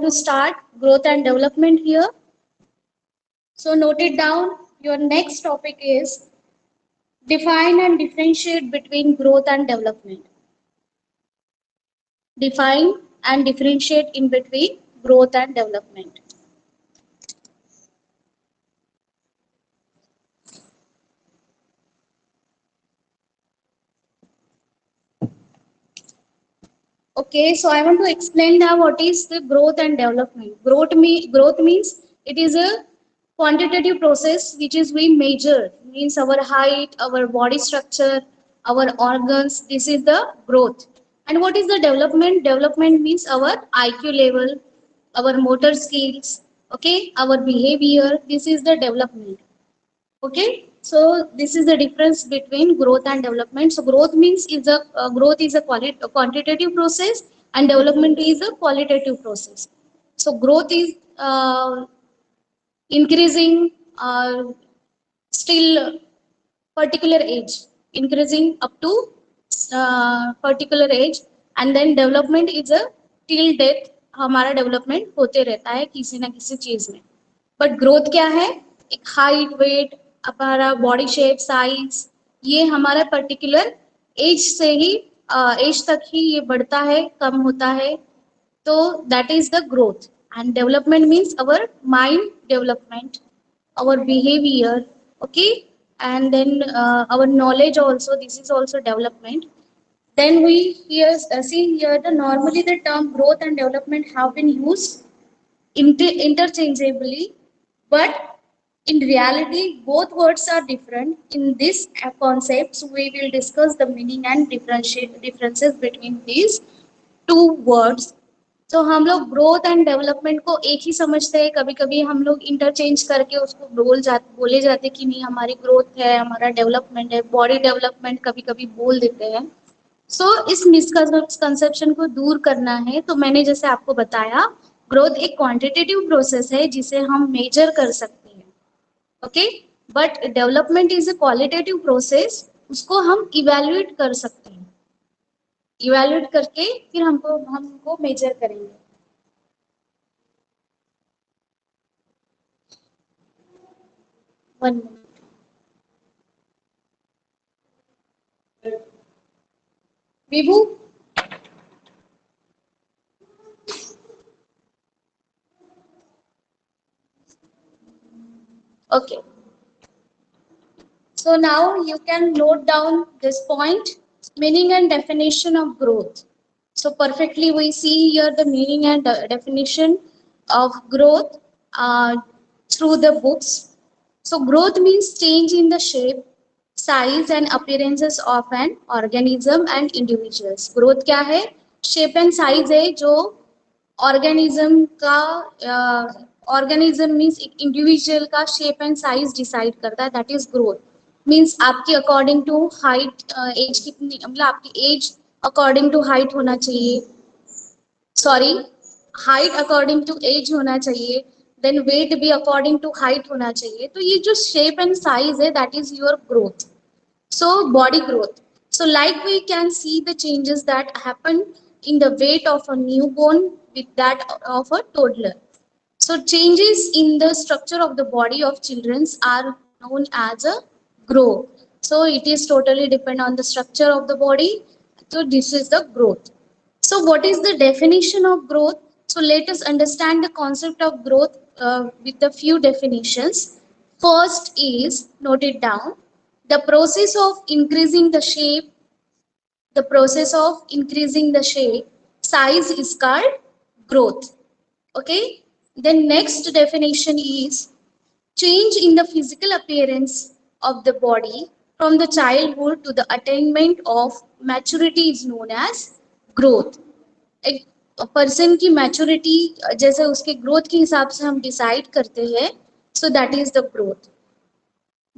to start growth and development here. So note it down. Your next topic is define and differentiate between growth and development. Define and differentiate in between growth and development. Okay, so I want to explain now what is the growth and development. Growth means it is a quantitative process which is we measure, means our height, our body structure, our organs. This is the growth. And what is the development? Development means our IQ level, our motor skills, okay, our behavior. This is the development. Okay, so this is the difference between growth and development. So growth means is a growth is a quantitative process, and development is a qualitative process. So growth is increasing still particular age, increasing up to particular age, and then development is a till death हमारा development होते रहता है किसी ना किसी चीज में. But growth क्या है? एक हाइट, वेट, हमारा बॉडी शेप, साइज, ये हमारा पर्टिकुलर एज से ही एज तक ही ये बढ़ता है, कम होता है. तो that is the growth. And development means our mind development, our behavior, okay, and then our knowledge also. This is also development. Then we here see here the normally the term growth and development have been used interchangeably, but in reality both words are different. In this concepts we will discuss the meaning and differences between these two words. तो हम लोग growth and development को एक ही समझते हैं. कभी कभी हम लोग इंटरचेंज करके उसको बोले जाते कि नहीं हमारी ग्रोथ है, हमारा डेवलपमेंट है, बॉडी डेवलपमेंट कभी कभी बोल देते हैं. सो इस मिसकंसेप्शन को दूर करना है. तो मैंने जैसे आपको बताया ग्रोथ एक क्वांटिटेटिव प्रोसेस है जिसे हम मेजर कर सकते हैं, okay. But development is a qualitative process, उसको हम इवेल्युएट कर सकते हैं. इवेल्युएट करके फिर हमको मेजर करेंगे. One minute. Vibhu, okay, so now you can note down this point, meaning and definition of growth. So perfectly we see here the meaning and definition of growth through the books. So growth means change in the shape, size and appearances of an organism and individuals. Growth क्या है? Shape and size है जो organism का organism means एक individual का shape and size decide करता है. That is growth. Means आपकी अकॉर्डिंग टू हाइट, एज कितनी, मतलब आपकी एज अकॉर्डिंग टू हाइट होना चाहिए. Sorry, height according to age होना चाहिए. देन वेट भी अकॉर्डिंग टू हाइट होना चाहिए. तो ये जो शेप एंड साइज है that is your growth. So body growth. So like we can see the changes that happen in the weight of a newborn with that of a toddler. So changes in the structure of the body of children are known as a growth. So it is totally depend on the structure of the body. So this is the growth. So what is the definition of growth? So let us understand the concept of growth with a few definitions. First is, note it down, the process of increasing the shape, the process of increasing the shape, size is called growth. Okay. Then next definition is change in the physical appearance of the body from the childhood to the attainment of maturity is known as growth. एक person की maturity जैसे उसके growth के हिसाब से हम decide करते हैं. So that is the growth.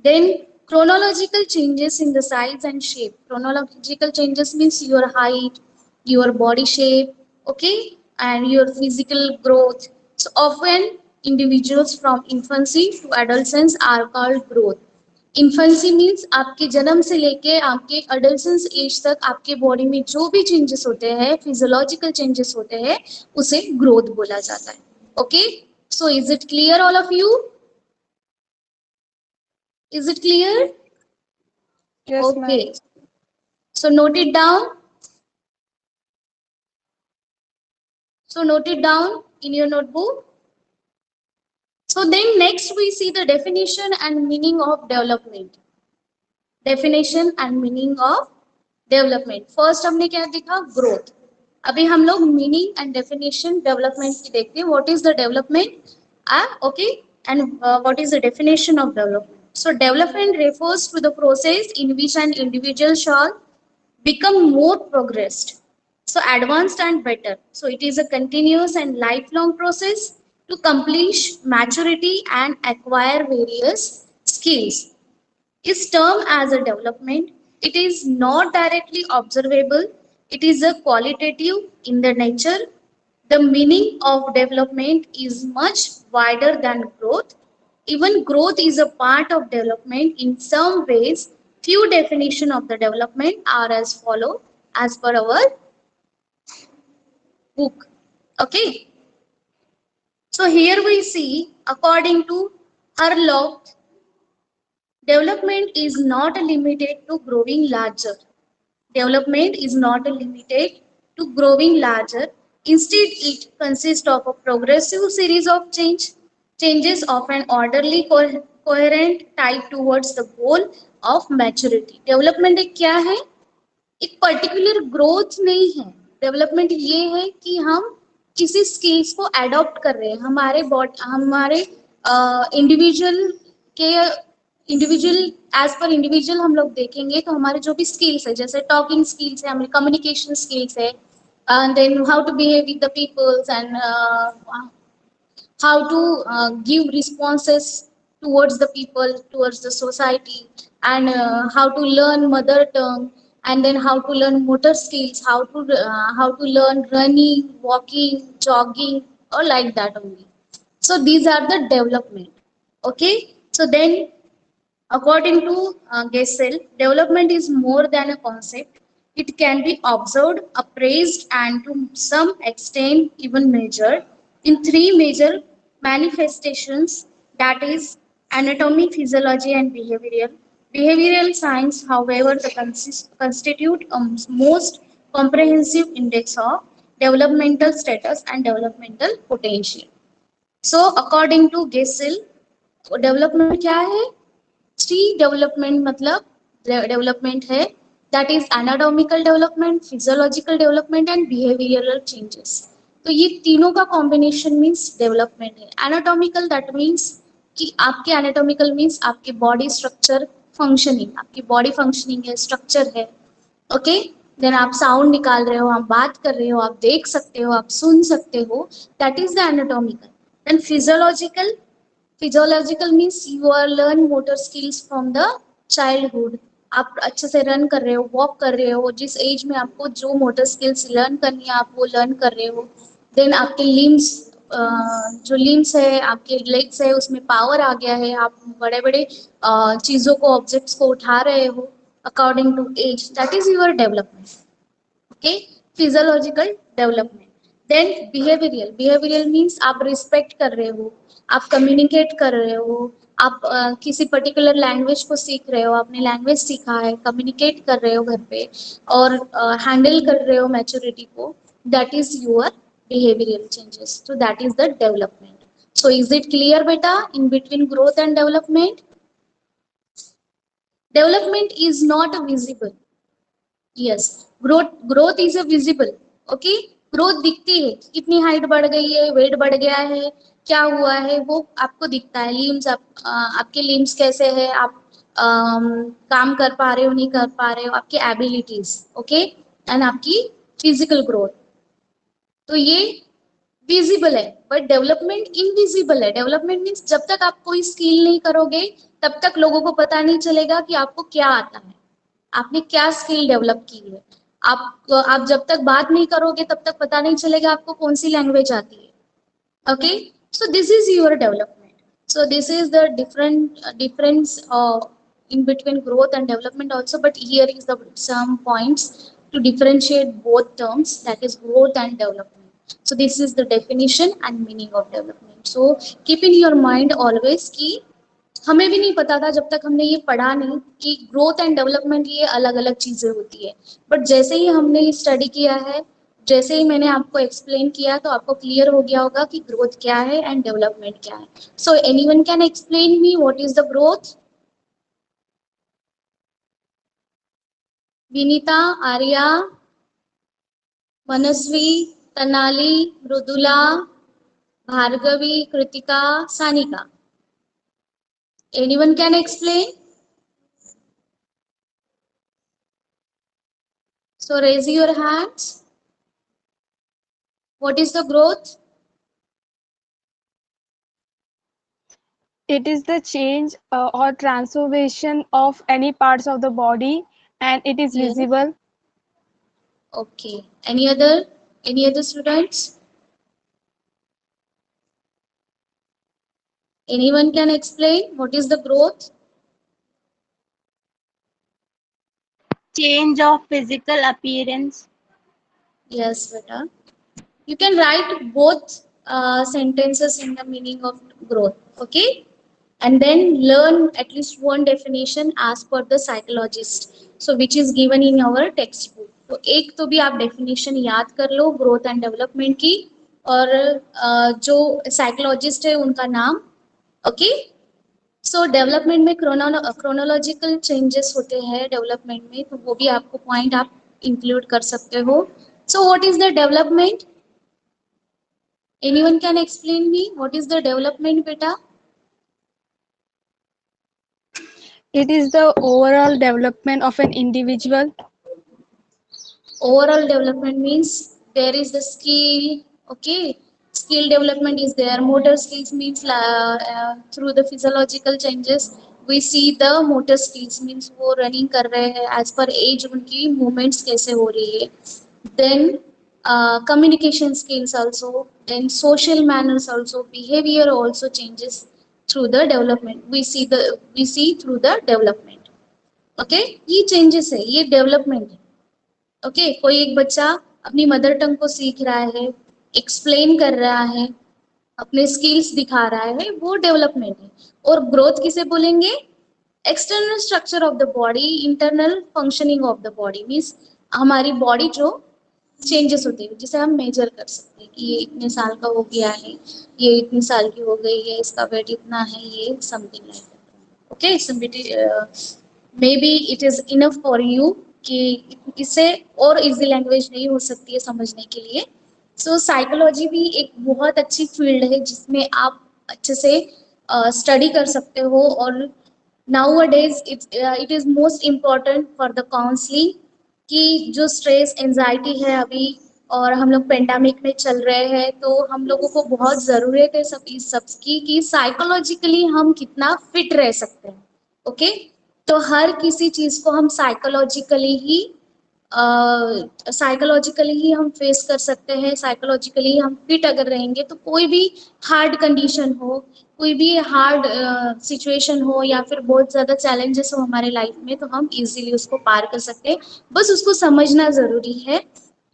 Then chronological changes in the size and shape. Chronological changes means your height, your body shape, okay, and your physical growth. So often individuals from infancy to adolescence are called growth. Infancy means आपके जन्म से लेके आपके अडल्सेंस as तक आपके body में जो भी चेंजेस होते हैं, फिजियोलॉजिकल चेंजेस होते हैं, उसे ग्रोथ बोला जाता है. Okay, so is it clear all of you? Is it clear? Yes, ma'am. Okay. So note it down. So note it down in your notebook. So then next we see the definition and meaning of development. Definition and meaning of development. First हमने क्या देखा? Growth. अभी हम लोग meaning and definition development की देखते हैं. What is the development? Okay. And what is the definition of development? So development refers to the process in which an individual shall become more progressed, so advanced and better. So it is a continuous and lifelong process to accomplish maturity and acquire various skills. Is termed as a development. It is not directly observable. It is a qualitative in the nature. The meaning of development is much wider than growth. Even growth is a part of development in some ways. Few definition of the development are as follow as per our book. Okay. So here we see according to Herlock, development is not limited to growing larger. Development is not limited to growing larger. Instead, it consists of a progressive series of changes of an orderly, coherent type towards the goal of maturity. Development एक क्या है? एक particular growth नहीं है. Development ये है कि हम किसी स्किल्स को एडॉप्ट कर रहे हैं. हमारे इंडिविजुअल के इंडिविजुअल एज पर इंडिविजुअल हम लोग देखेंगे तो हमारे जो भी स्किल्स है, जैसे टॉकिंग स्किल्स है, हमारी कम्युनिकेशन स्किल्स है, and then how to behave with the peoples, and how to give responses towards the people, towards the society, and how to learn mother tongue, and then how to learn motor skills, how to learn running, walking, jogging, or like that only. So these are the development. Okay, so then according to Gesell, development is more than a concept. It can be observed, appraised, and to some extent even measured in three major manifestations, that is, anatomy, physiology, and behavioral. Behavioral science, however, constitute a most comprehensive index of developmental status and developmental potential. So, according to Gesell, development क्या है? Three development मतलब development है, that is anatomical development, physiological development and behavioural changes. तो ये तीनों का combination means development है. Anatomical that means कि आपके एनाटॉमिकल मीन्स आपके बॉडी स्ट्रक्चर फंक्शनिंग, आपकी बॉडी फंक्शनिंग है, स्ट्रक्चर है. ओके, देन आप साउंड निकाल रहे हो, आप बात कर रहे हो, आप देख सकते हो, आप सुन सकते हो, that is the anatomical. Then physiological, physiological means you are learn motor skills from the childhood. आप अच्छे से रन कर रहे हो, वॉक कर रहे हो, जिस एज में आपको जो मोटर स्किल्स लर्न करनी है आप वो लर्न कर रहे हो. देन आपके लिम्स, जो लिम्स है, आपके लेग्स है, उसमें पावर आ गया है, आप बड़े बड़े चीज़ों को, ऑब्जेक्ट्स को उठा रहे हो according to age, that is your development. Okay, physiological development. Then behavioral, behavioral means आप रिस्पेक्ट कर रहे हो, आप कम्युनिकेट कर रहे हो, आप किसी पर्टिकुलर लैंग्वेज को सीख रहे हो, आपने लैंग्वेज सीखा है, कम्युनिकेट कर रहे हो घर पे, और हैंडल कर रहे हो मैच्योरिटी को, that is your behavioral changes. So that is the development. So is it clear beta in between growth and development? Development is not visible. Yes, growth is a visible. Okay, growth दिखती है, कितनी height बढ़ गई है, wait बढ़ गया है, क्या हुआ है, वो आपको दिखता है. लिम्स, आपके लिम्स कैसे है, आप काम कर पा रहे हो, नहीं कर पा रहे हो, आपकी एबिलिटीज. ओके, एंड आपकी फिजिकल ग्रोथ. तो ये विजिबल है, बट डेवलपमेंट इनविजिबल है. डेवलपमेंट मीन्स जब तक आप कोई स्किल नहीं करोगे तब तक लोगों को पता नहीं चलेगा कि आपको क्या आता है, आपने क्या स्किल डेवलप की है. आप जब तक बात नहीं करोगे तब तक पता नहीं चलेगा आपको कौन सी लैंग्वेज आती है. Okay, so this is your development. So this is the difference in between growth and development also, but here is the some points to differentiate both terms, that is growth and development. So this is the definition and meaning of development. So keep in your mind always कि हमें भी नहीं पता था जब तक हमने ये पढ़ा नहीं कि ग्रोथ एंड डेवलपमेंट ये अलग अलग चीजें होती है, बट जैसे ही हमने ये स्टडी किया है, जैसे ही मैंने आपको एक्सप्लेन किया, तो आपको क्लियर हो गया होगा कि ग्रोथ क्या है एंड डेवलपमेंट क्या है. So anyone can explain me what is the growth? Vinita, Arya, Manasvi, Tanali, Mridula, Bhargavi, Kritika, Sanika. Anyone can explain? So raise your hands. What is the growth? It is the change or transformation of any parts of the body, and it is Yes. visible. Okay. Any other? Any other students? Anyone can explain what is the growth? Change of physical appearance. Yes, beta. You can write both sentences in the meaning of growth. Okay. And then learn at least one definition as per the psychologist, so which is given in our textbook. तो एक तो भी आप definition याद कर लो growth and development की, और जो साइकोलॉजिस्ट है उनका नाम. ओके. सो डेवलपमेंट में क्रोनोलॉजिकल चेंजेस होते हैं डेवलपमेंट में, तो वो भी आपको पॉइंट आप इंक्लूड कर सकते हो. So what is the development? Anyone can explain me what is the development बेटा? It is the overall development of an individual. Overall development means there is the skill. Okay, skill development is there. Motor skills means through the physiological changes we see the motor skills means वो running कर रहे हैं as per age, उनकी movements कैसे हो रही है. Then communication skills also, then social manners also, behavior also changes through the development. We see through the development. Okay, ये changes है, ये development है. ओके. कोई एक बच्चा अपनी मदर टंग को सीख रहा है, एक्सप्लेन कर रहा है, अपने स्किल्स दिखा रहा है, वो डेवलपमेंट है. और ग्रोथ किसे बोलेंगे? External structure of the body, internal functioning of the body means हमारी बॉडी जो चेंजेस होते हैं जिसे हम मेजर कर सकते हैं कि ये इतने साल का हो गया है, ये इतनी साल की हो गई है, इसका वेट इतना है, ये something like that. Okay. May be it is enough for you कि इससे और इजी लैंग्वेज नहीं हो सकती है समझने के लिए. सो साइकोलॉजी भी एक बहुत अच्छी फील्ड है जिसमें आप अच्छे से स्टडी कर सकते हो, और nowadays it is most important for the counselling कि जो स्ट्रेस एंजाइटी है अभी, और हम लोग पेंडेमिक में चल रहे हैं, तो हम लोगों को बहुत ज़रूरत है सब इस सब की कि साइकोलॉजिकली हम कितना फिट रह सकते हैं. ओके. तो हर किसी चीज को हम साइकोलॉजिकली ही हम फेस कर सकते हैं. साइकोलॉजिकली हम फिट अगर रहेंगे तो कोई भी हार्ड कंडीशन हो, कोई भी हार्ड सिचुएशन हो, या फिर बहुत ज्यादा चैलेंजेस हो हमारे लाइफ में, तो हम इजीली उसको पार कर सकते हैं. बस उसको समझना जरूरी है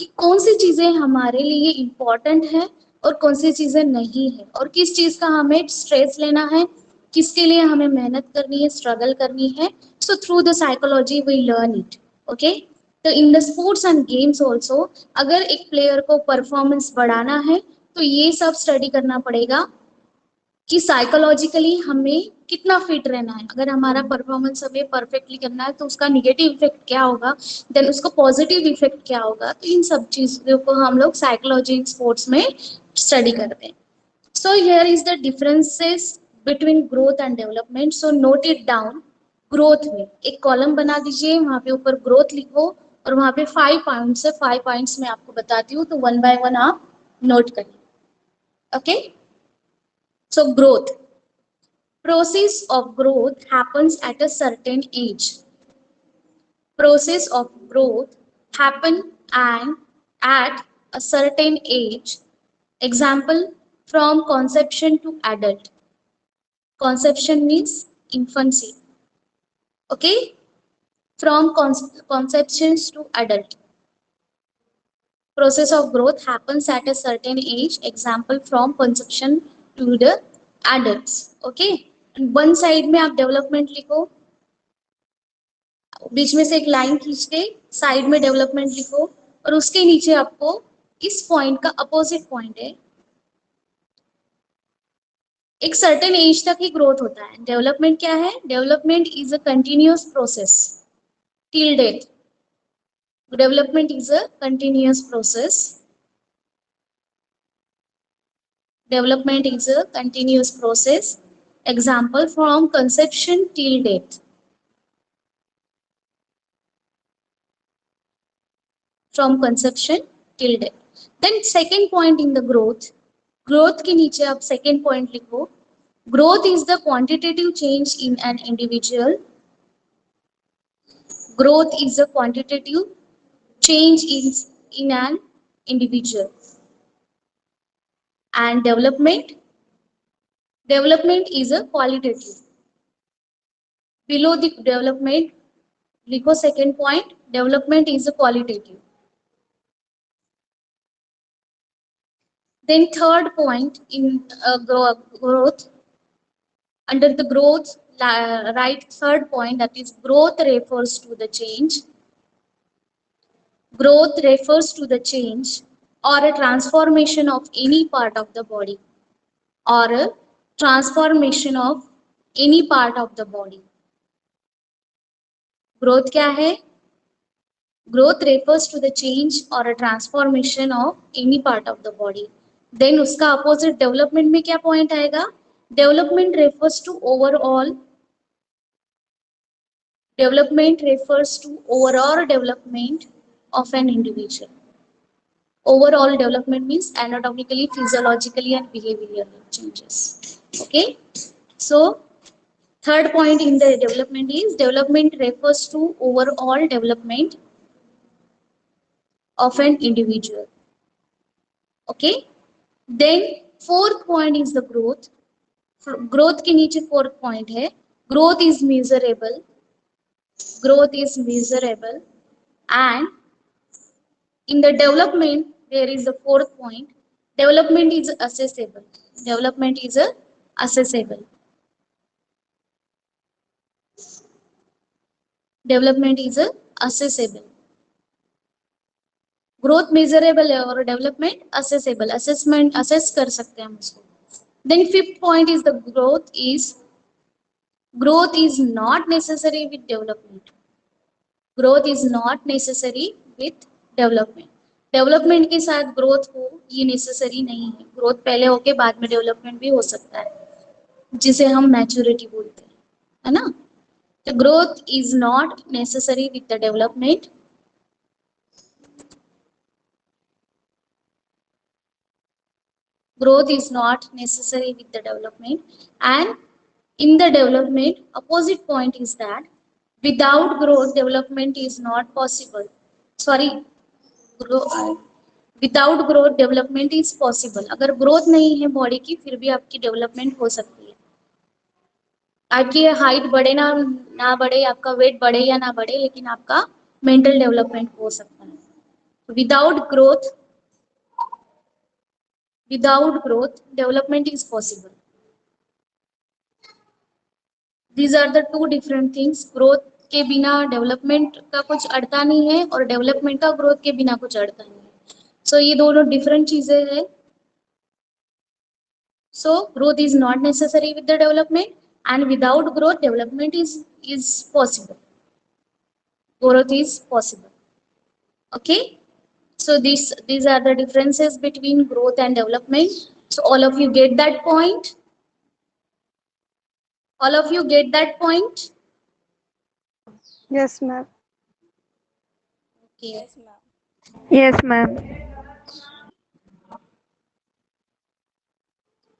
कि कौन सी चीजें हमारे लिए इम्पोर्टेंट है और कौन सी चीजें नहीं है, और किस चीज का हमें स्ट्रेस लेना है, किसके लिए हमें मेहनत करनी है, स्ट्रगल करनी है. So through the psychology we learn it. Okay. तो in the sports and games also, अगर एक प्लेयर को परफॉर्मेंस बढ़ाना है तो ये सब स्टडी करना पड़ेगा कि साइकोलॉजिकली हमें कितना फिट रहना है. अगर हमारा परफॉर्मेंस हमें परफेक्टली करना है तो उसका निगेटिव इफेक्ट क्या होगा, देन उसका पॉजिटिव इफेक्ट क्या होगा. तो इन सब चीजों को हम लोग साइकोलॉजी इन स्पोर्ट्स में स्टडी करते हैं. So here is the differences between growth and development. So note it down. Growth में एक कॉलम बना दीजिए, वहां पे ऊपर ग्रोथ लिखो, और वहां पे 5 पॉइंट्स है. 5 पॉइंट्स मैं आपको बताती हूँ, तो वन बाय वन आप नोट करिए. Okay. So growth. Process of growth happens at a certain age. Process of growth happen and at a certain age. Example, from conception to adult. Conception means infancy. Okay, from conceptions to adult. Process of growth happens at a certain age. Example from conception to the adults. Okay, one side में आप development लिखो, बीच में से एक line खींच के side में development लिखो, और उसके नीचे आपको इस पॉइंट का अपोजिट पॉइंट है, एक सर्टेन एज तक ही ग्रोथ होता है. डेवलपमेंट क्या है? Development is a continuous process till death. Development is a continuous process. Development is a continuous process. Example from conception till death. From conception till death. Then second point in the growth. Growth के नीचे आप second point लिखो. Growth is the quantitative change in an individual. Growth is a quantitative change in an individual. And development is a qualitative. Below the development, लिखो second point, development is a qualitative. Then third point in growth, under the growth, right, third point, that is growth refers to the change. Growth refers to the change or a transformation of any part of the body, or a transformation of any part of the body. Growth क्या है? Growth refers to the change or a transformation of any part of the body. Then उसका opposite development में क्या point आएगा? Development refers to overall. Development refers to overall development of an individual. Overall development means anatomically, physiologically, and behavioral changes. Okay. So third point in the development is development refers to overall development of an individual. Okay. Then fourth point is the growth. Growth के नीचे fourth point है. Growth is measurable. Growth is measurable, and in the development there is the fourth point. Development is assessable. Development is assessable. Development is assessable. Growth measurable है और development assessable. Assessment assess कर सकते हैं हम उसको. Then fifth point is the growth is not necessary with development. Growth is not necessary with development. Development के साथ growth हो ये नेसेसरी नहीं है. ग्रोथ पहले होके बाद में डेवलपमेंट भी हो सकता है, जिसे हम मैच्योरिटी बोलते हैं, है ना. तो growth is not necessary with the development. Growth is not necessary with the development, and in the development, opposite point is that without growth, development is not possible. Sorry, without growth development is possible. अगर growth नहीं है body की फिर भी आपकी development हो सकती है. आपकी हाइट बढ़े ना बढ़े, आपका वेट बढ़े या ना बढ़े, लेकिन आपका मेंटल डेवलपमेंट हो सकता है. Without growth development is possible. These are the two different things. Growth के बिना डेवलपमेंट का कुछ अड़ता नहीं है, और डेवलपमेंट का ग्रोथ के बिना कुछ अड़ता नहीं है. सो ये दोनों डिफरेंट चीजें हैं. So growth is not necessary with the development, and without growth development is possible. Growth is possible. Okay. So these are the differences between growth and development. So all of you get that point? All of you get that point? Yes, ma'am. Okay. Yes, ma'am.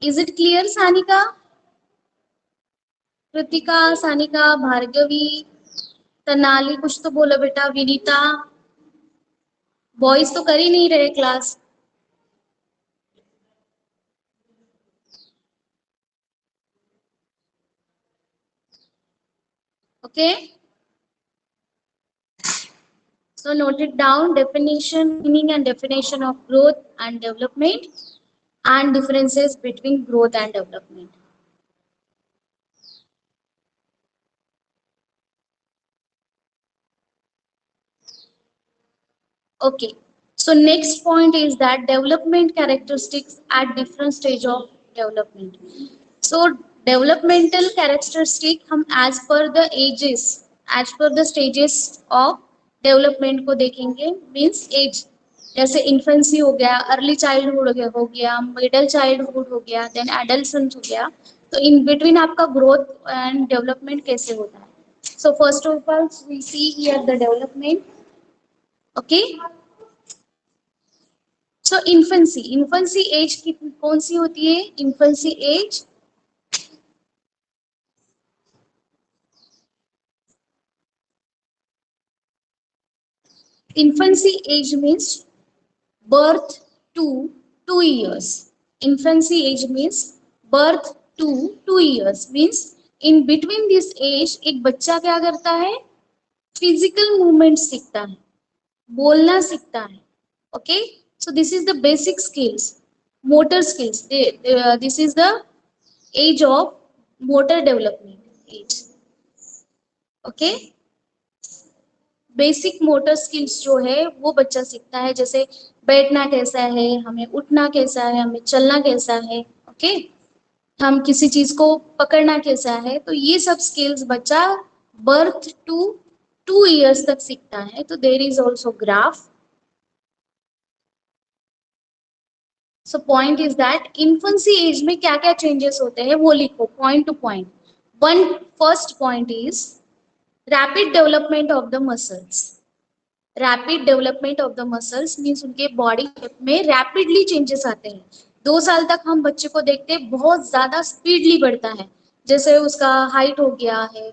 Is it clear, Sanika? Kritika, Sanika, Bhargavi, Tenali, कुछ तो बोलो बेटा. Vinita, boys तो कर ही नहीं रहे class. Okay. So note it down: definition, meaning and definition of growth and development, and differences between growth and development. Okay. So next point is that development characteristics at different stage of development. So developmental characteristic हम as per the ages, as per the stages of development को देखेंगे, means age. जैसे infancy हो गया, early childhood हो गया, middle childhood हो गया, then adolescence हो गया. तो in between आपका growth and development कैसे होता है? So first of all, we see here the development. Okay. So infancy age कौन सी होती है? Infancy age means birth to 2 years. Infancy age means birth to 2 years, means in between this age एक बच्चा क्या करता है? Physical movement सीखता है, बोलना सीखता है. Okay, so this is the basic skills, motor skills. This is the age of motor development age. Okay, basic motor skills जो है वो बच्चा सीखता है, जैसे बैठना कैसा है, हमें उठना कैसा है, हमें चलना कैसा है. ओके, हम किसी चीज को पकड़ना कैसा है. तो ये सब स्किल्स बच्चा बर्थ टू 2 years तक सीखता है. तो there is also graph. So point is that infancy age में क्या क्या चेंजेस होते हैं वो लिखो point to point. One first point is rapid development of the muscles. Rapid development of the muscles means उनके बॉडी में रैपिडली चेंजेस आते हैं. 2 साल तक हम बच्चे को देखते हैं बहुत ज्यादा स्पीडली बढ़ता है, जैसे उसका हाइट हो गया है,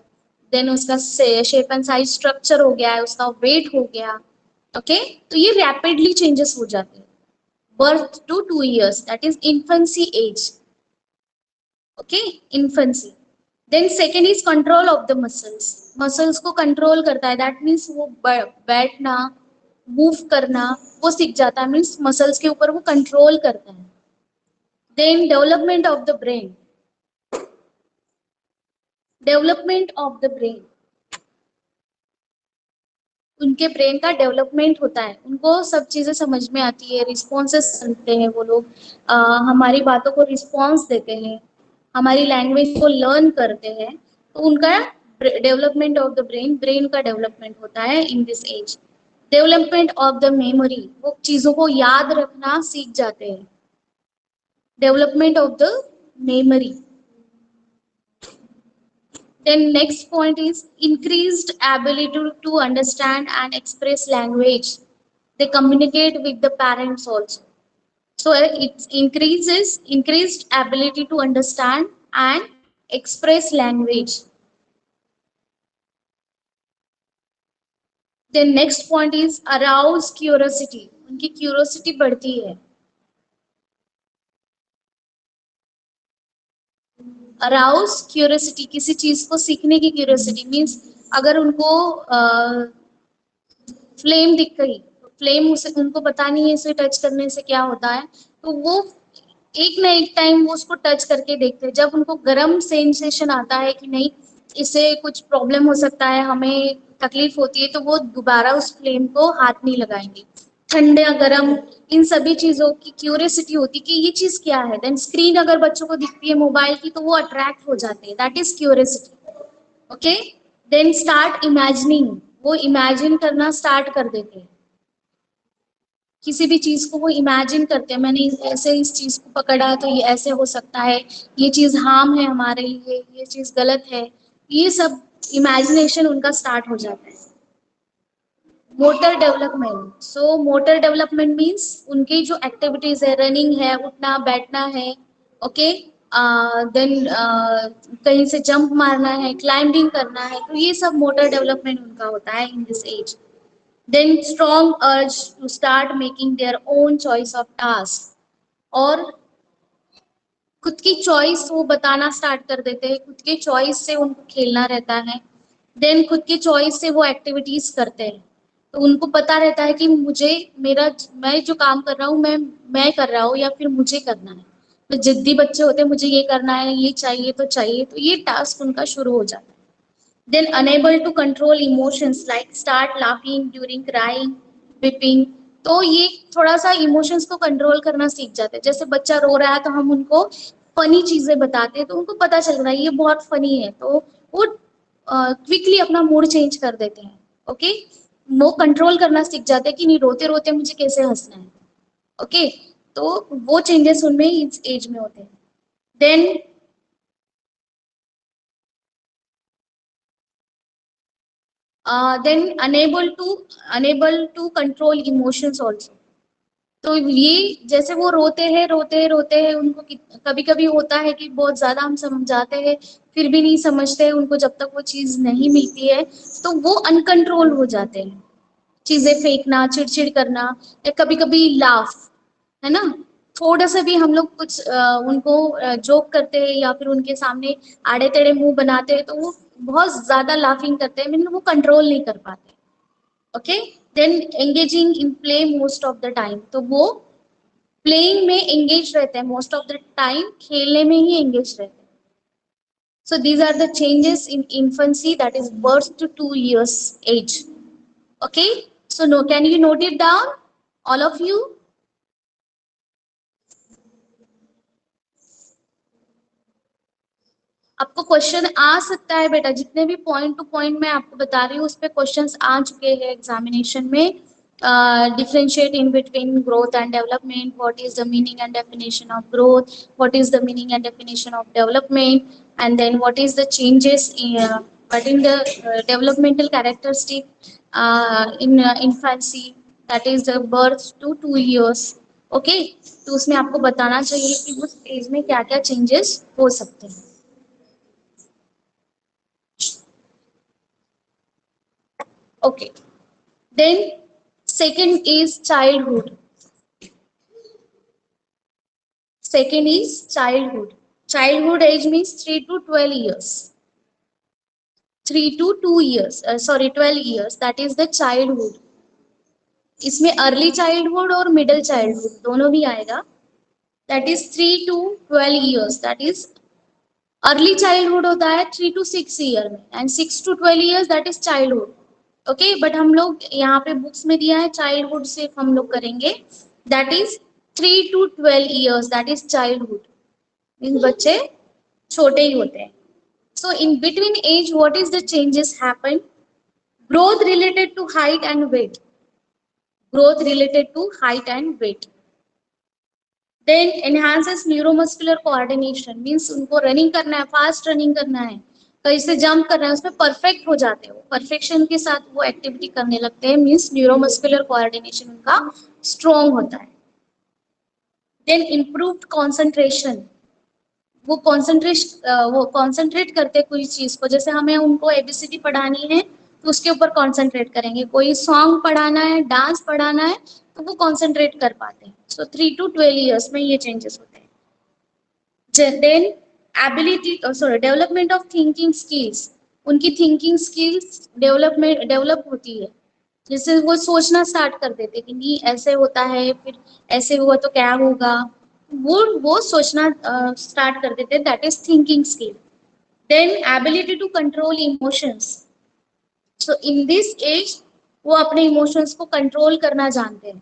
देन उसका शेप एंड साइज स्ट्रक्चर हो गया है, उसका वेट हो गया. ओके, तो ये रैपिडली चेंजेस हो जाते हैं. Birth to 2 years, that is infancy age. Okay, infancy. Then second is control of the muscles. Muscles को कंट्रोल करता है, दैट मीन्स वो बैठना, मूव करना वो सीख जाता है, मीन्स मसल्स के ऊपर वो कंट्रोल करता है. Then development of the brain. Development of the brain, उनके ब्रेन का डेवलपमेंट होता है, उनको सब चीजें समझ में आती है, रिस्पॉन्सेस सुनते हैं वो लोग, हमारी बातों को रिस्पॉन्स देते हैं, हमारी लैंग्वेज को लर्न करते हैं. तो उनका development of the brain, brain का डेवलपमेंट होता है in this age. Development of the memory, वो चीजों को याद रखना सीख जाते हैं. Development of the memory. Then next point is increased ability to understand and express language. They communicate with the parents also. So it increased ability to understand and express language. Then next point is arouse curiosity. उनकी curiosity बढ़ती है. Arouse curiosity, किसी चीज को सीखने की curiosity, means अगर उनको फ्लेम दिख गई, फ्लेम उसे उनको पता नहीं है इसे टच करने से क्या होता है, तो वो एक ना एक टाइम वो उसको टच करके देखते हैं. जब उनको गर्म सेंसेशन आता है कि नहीं इससे कुछ प्रॉब्लम हो सकता है, हमें तकलीफ होती है, तो वो दोबारा उस फ्लेम को हाथ नहीं लगाएंगे. ठंडा गरम इन सभी चीजों की क्यूरियोसिटी होती कि ये चीज क्या है. देन स्क्रीन अगर बच्चों को दिखती है मोबाइल की तो वो अट्रैक्ट हो जाते हैं, that is curiosity. Okay, then start imagining, वो इमेजिन करना स्टार्ट कर देते हैं. किसी भी चीज को वो इमेजिन करते हैं, मैंने ऐसे इस चीज को पकड़ा तो ये ऐसे हो सकता है, ये चीज हार्म है हमारे लिए, ये चीज गलत है, ये सब इमेजिनेशन उनका स्टार्ट हो जाता है. Motor development. सो मोटर डेवलपमेंट मीन्स उनकी जो एक्टिविटीज है, रनिंग है, उठना बैठना है. ओके, देन कहीं से जंप मारना है, क्लाइंबिंग करना है, तो ये सब मोटर डेवलपमेंट उनका होता है in this age. Then strong urge to start making their own choice of task, और खुद की चॉइस वो बताना स्टार्ट कर देते हैं, खुद के चॉइस से उनको खेलना रहता है. देन खुद की चॉइस से वो एक्टिविटीज करते हैं. तो उनको पता रहता है कि मुझे मैं जो काम कर रहा हूँ मैं कर रहा हूँ या फिर मुझे करना है। तो जिद्दी बच्चे होते हैं, मुझे ये करना है, ये चाहिए, तो ये टास्क उनका शुरू हो जाता है। Then unable to control emotions like start laughing during crying, weeping। तो ये थोड़ा सा इमोशंस को कंट्रोल करना सीख जाते हैं। जैसे बच्चा रो रहा है तो हम उनको फनी चीजें बताते हैं, तो उनको पता चल रहा है ये बहुत फनी है, तो वो क्विकली अपना मूड चेंज कर देते हैं। ओके, वो कंट्रोल करना सीख जाते हैं कि नहीं, रोते रोते मुझे कैसे हंसना है। ओके, तो वो चेंजेस उनमें इस एज में होते हैं। Then then unable to control emotions also। तो ये जैसे वो रोते हैं उनको कभी कभी होता है कि बहुत ज्यादा हम समझाते हैं फिर भी नहीं समझते हैं, उनको जब तक वो चीज नहीं मिलती है तो वो अनकंट्रोल हो जाते हैं। चीजें फेंकना, चिड़चिड़ करना, या कभी कभी लाफ, है ना, थोड़ा सा भी हम लोग कुछ उनको जोक करते हैं या फिर उनके सामने आड़े टेढ़े मुंह बनाते हैं तो वो बहुत ज्यादा लाफिंग करते हैं, मीन वो कंट्रोल नहीं कर पाते। Okay, then engaging in play most of the time. तो वो प्लेइंग में एंगेज रहते हैं मोस्ट ऑफ द टाइम, खेलने में ही एंगेज रहते हैं। So these are the changes in infancy, that is birth to 2 years age. Okay, so no, can you note it down, all of you? आपको question आ सकता है बेटा, जितने भी पॉइंट टू पॉइंट मैं आपको बता रही हूँ उस पे क्वेश्चंस आ चुके हैं एग्जामिनेशन में। Differentiate in between growth and development, what is the meaning and definition of growth, what is the meaning and definition of development, and then what is the changes in the developmental characteristic in infancy, that is the birth to 2 years। Okay, तो उसमें आपको बताना चाहिए कि उस as में क्या क्या चेंजेस हो सकते हैं। Okay, then second is childhood. Second is childhood. Childhood age means 3 to 12 years. 3 to 2 years, sorry 12 years, that is the childhood। इसमें अर्ली चाइल्डहुड और मिडिल चाइल्डहुड दोनों भी आएगा। That is 3 to 12 years, that is early childhood होता है 3 to 6 year में, and 6 to 12 years that is childhood. Okay, but हम लोग यहाँ पे बुक्स में दिया है चाइल्डहुड सिर्फ हम लोग करेंगे, that is 3 to 12 years, that is childhood, mean बच्चे छोटे ही होते हैं। So in between age what is the changes happen? Growth related to height and weight, growth related to height and weight. Then enhances neuromuscular coordination, means उनको running करना है, fast running करना है, कहीं से जंप करना है, उसमें परफेक्ट हो जाते हैं, वो परफेक्शन के साथ वो एक्टिविटी करने लगते हैं, मीन्स न्यूरोमस्कुलर कोऑर्डिनेशन उनका स्ट्रॉन्ग होता है। देन इम्प्रूव्ड कॉन्सेंट्रेशन, वो कॉन्सेंट्रेट करते हैं कोई चीज को, जैसे हमें उनको एबीसीडी पढ़ानी है तो उसके ऊपर कॉन्सेंट्रेट करेंगे, कोई सॉन्ग पढ़ाना है, डांस पढ़ाना है, तो वो कॉन्सेंट्रेट कर पाते हैं। सो 3 to 12 years में ये चेंजेस होते हैं। Then ability, sorry development of thinking skills, उनकी थिंकिंग स्किल्स डेवलप होती है, जैसे वो सोचना स्टार्ट कर देते कि नहीं ऐसे होता है, फिर ऐसे हुआ तो क्या होगा, वो सोचना स्टार्ट कर देते, that is thinking skill. Then ability to control emotions, so in this age वो अपने इमोशंस को कंट्रोल करना जानते हैं।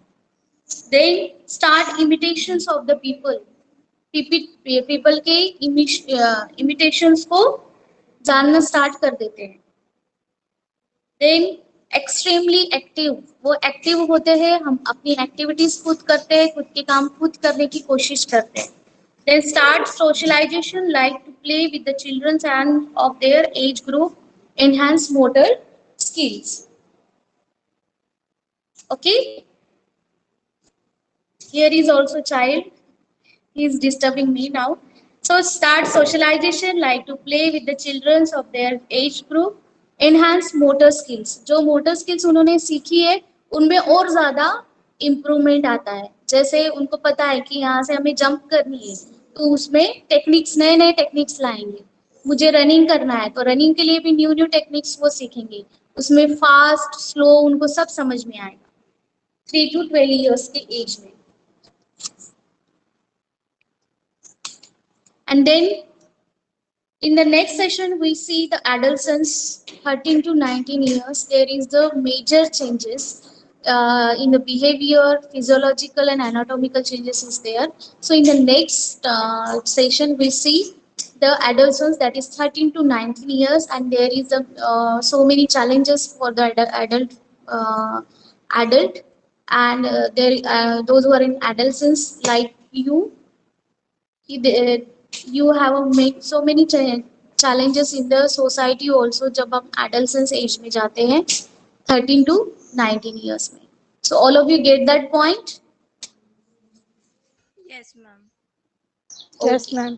Then start imitations of the people, people के इमिटेशंस को जानना स्टार्ट कर देते हैं। देन एक्सट्रीमली एक्टिव, वो एक्टिव होते हैं, हम अपनी एक्टिविटीज खुद करते हैं, खुद के काम खुद करने की कोशिश करते हैं। Then start socialization like to play with the childrens and of their age group, enhance motor skills. Okay, here is also child, he is disturbing me now। So start socialization like to play with the children of their age group, enhance motor skills, जो motor skills उन्होंने सीखी है उनमें और ज्यादा improvement आता है। जैसे उनको पता है कि यहाँ से हमें जंप करनी है तो उसमें टेक्निक्स, नए नए टेक्निक्स लाएंगे, मुझे रनिंग करना है तो रनिंग के लिए भी न्यू टेक्निक्स वो सीखेंगे, उसमें फास्ट स्लो उनको सब समझ में आएगा 3 to 12 years के एज में. And then in the next session we see the adolescents 13 to 19 years. There is the major changes in the behavior, physiological and anatomical changes is there. So in the next session we see the adolescents, that is 13 to 19 years, and there is a so many challenges for the adult, and there those who are in adolescence like you, you have a make so many challenges in the society also जब आप adolescence age में जाते हैं 13 to 19 years में. So all of you get that point? Yes, ma'am. Yes, Okay. ma'am.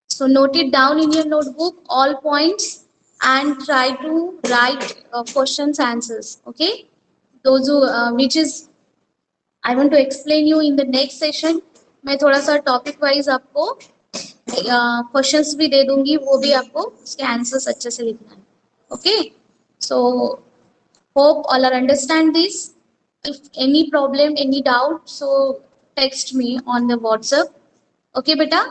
So note it down in your notebook all points and try to write questions answers. Okay. Those who which is I want to explain you in the next session. मैं थोड़ा सा topic wise आपको questions भी दे दूंगी, वो भी आपको उसके आंसर्स अच्छे से लिखना है. Okay, so hope all are understand this. If any problem any doubt so text me on the WhatsApp. Okay बेटा,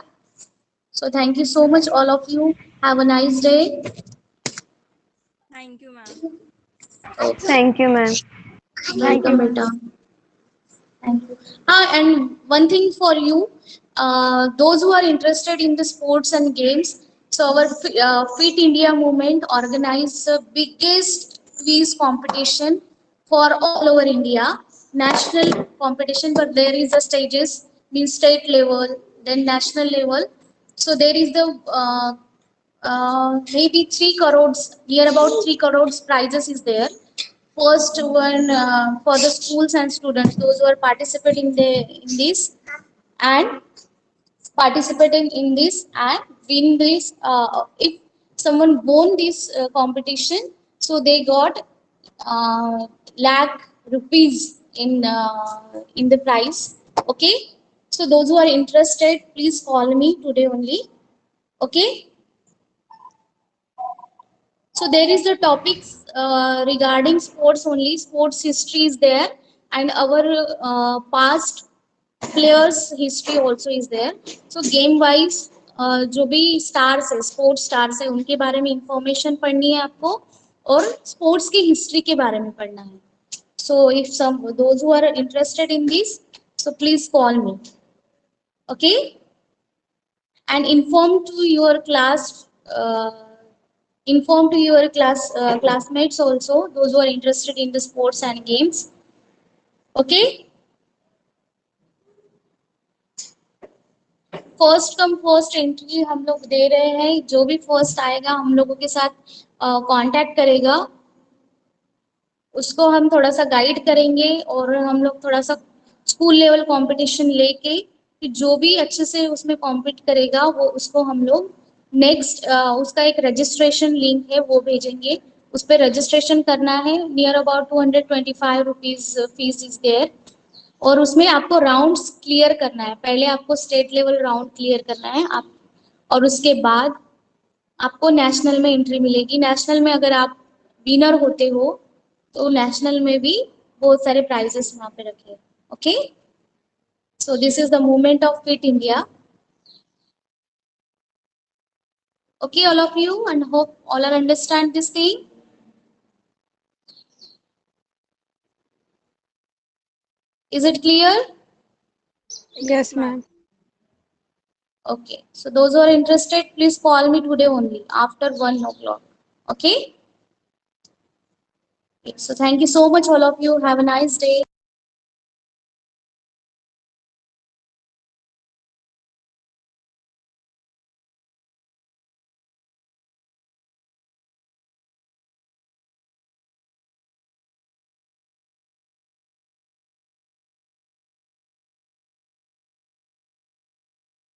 so thank you so much all of you. Have a nice day. Thank you, ma'am. Thank you, ma'am. Thank you, welcome ma'am. बेटा. Thank you. And one thing for you, those who are interested in the sports and games, so our Fit India movement organized the biggest quiz competition for all over India, national competition, but there is a stages, means state level, then national level. So there is the maybe 3 crores, near about 3 crores prizes is there. First one for the schools and students, those who are participating in this and participating in this and win this. If someone won this competition, so they got lakh rupees in the prize. Okay, so those who are interested, please call me today only. Okay. So there is the topics regarding sports only. Sports history is there, and our past players history also is there. So game wise जो भी stars है, sports stars है, उनके बारे में information पढ़नी है आपको, और sports की history के बारे में पढ़ना है. So if some those who are interested in this, so please call me. Okay, and inform to your classmates also, those who are interested in the sports and games. Okay, first come first entry हम लोग दे रहे हैं. जो भी first आएगा हम लोगों के साथ कांटेक्ट करेगा, उसको हम थोड़ा सा गाइड करेंगे, और हम लोग थोड़ा सा स्कूल लेवल कंपटीशन लेके कि जो भी अच्छे से उसमें कॉम्पीट करेगा वो उसको हम लोग नेक्स्ट उसका एक रजिस्ट्रेशन लिंक है वो भेजेंगे. उस पर रजिस्ट्रेशन करना है. Near about 225 rupees fees is there, और उसमें आपको राउंड्स क्लियर करना है. पहले आपको स्टेट लेवल राउंड क्लियर करना है आप, और उसके बाद आपको नेशनल में एंट्री मिलेगी. नेशनल में अगर आप विनर होते हो तो नेशनल में भी बहुत सारे प्राइजेस वहां पे रखे हैं. Okay, so this is the movement of fit India. Okay, all of you, and hope all are understand this thing. Is it clear? Yes, ma'am. Okay, so those who are interested, please call me today only after 1 o'clock. Okay? Okay, so thank you so much all of you. Have a nice day.